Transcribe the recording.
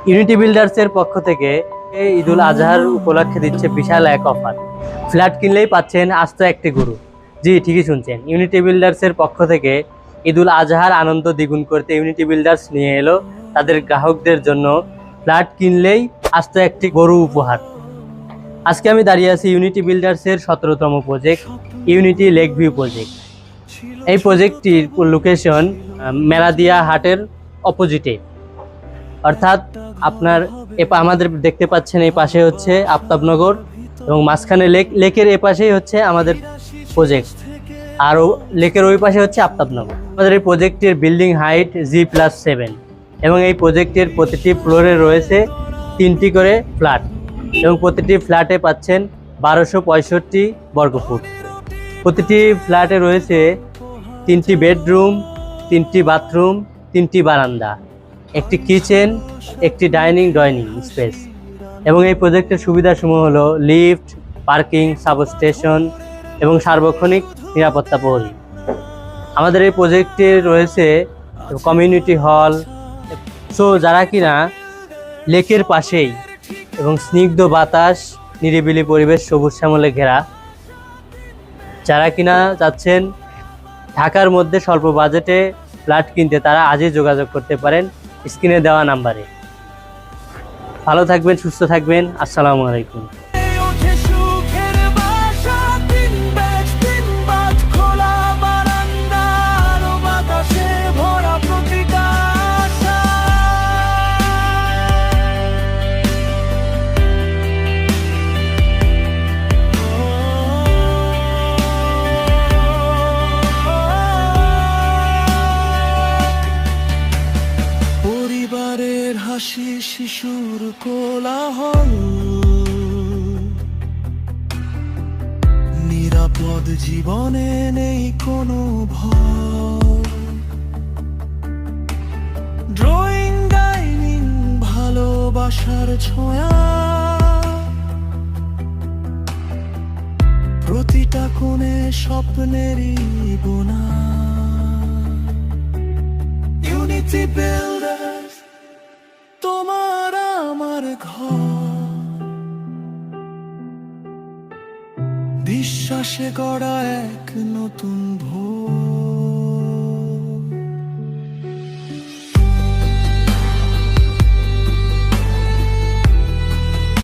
Unity বিল্ডার্সের পক্ষ থেকে এই ঈদুল আজহার উপলক্ষে দিচ্ছে বিশাল এক অফার। ফ্ল্যাট কিনলেই পাচ্ছেন আস্ত একটি গরু। জি, ঠিকই শুনছেন। ইউনিটি বিল্ডার্সের পক্ষ থেকে ঈদুল আজহার আনন্দ দ্বিগুণ করতে ইউনিটি বিল্ডার্স নিয়ে এলো তাদের গ্রাহকদের জন্য ফ্ল্যাট কিনলেই আস্ত একটি গরু উপহার। আজকে আমি দাঁড়িয়ে আছি ইউনিটি বিল্ডার্সের 17তম project, Unity Lake View project. এই প্রজেক্টটির লোকেশন মেলাদিয়া হাটের অপোজিটে, অর্থাৎ আপনার আমাদের দেখতে পাচ্ছেন এই পাশে হচ্ছে আফতাবনগর এবং মাঝখানে লেকের এ পাশেই হচ্ছে আমাদের প্রজেক্ট, আর লেকের ওই পাশে হচ্ছে আফতাবনগর। আমাদের এই প্রজেক্টের বিল্ডিং হাইট G+7 এবং এই প্রজেক্টের প্রতিটি ফ্লোরে রয়েছে 3টি করে ফ্ল্যাট এবং প্রতিটি ফ্ল্যাটে পাচ্ছেন 1265 বর্গফুট। প্রতিটি ফ্ল্যাটে রয়েছে 3টি বেডরুম, 3টি বাথরুম, 3টি বারান্দা, একটি কিচেন, একটি ডাইনিং স্পেস। এবং এই প্রজেক্টের সুবিধাসমূহ হলো লিফট, পার্কিং, সাবস্টেশন এবং সার্বক্ষণিক নিরাপত্তা প্রহরী। আমাদের এই প্রজেক্টে রয়েছে কমিউনিটি হল। সো যারা কিনা লেকের পাশেই এবং স্নিগ্ধ বাতাস, নিরিবিলি পরিবেশ, সবুজ শ্যামলে ঘেরা, যারা কিনা চাচ্ছেন ঢাকার মধ্যে স্বল্প বাজেটে ফ্ল্যাট কিনতে, তারা আজই যোগাযোগ করতে পারেন স্ক্রিনে দেওয়া নাম্বারে। ভালো থাকবেন, সুস্থ থাকবেন। আসসালামু আলাইকুম। পরিবারের হাসি, শিশুর কোলাহল, নিরাপদ জীবনে নেই কোনো ভয়। ড্রয়িং, ডাইনিং, ভালোবাসার ছোঁয়া, প্রতিটা কোণে স্বপ্নেরই বোনা। ইউনিটি বিল্ডার্স, তোমার আমার ঘর, বিশ্বাসে গড়া এক নতুন ভোর।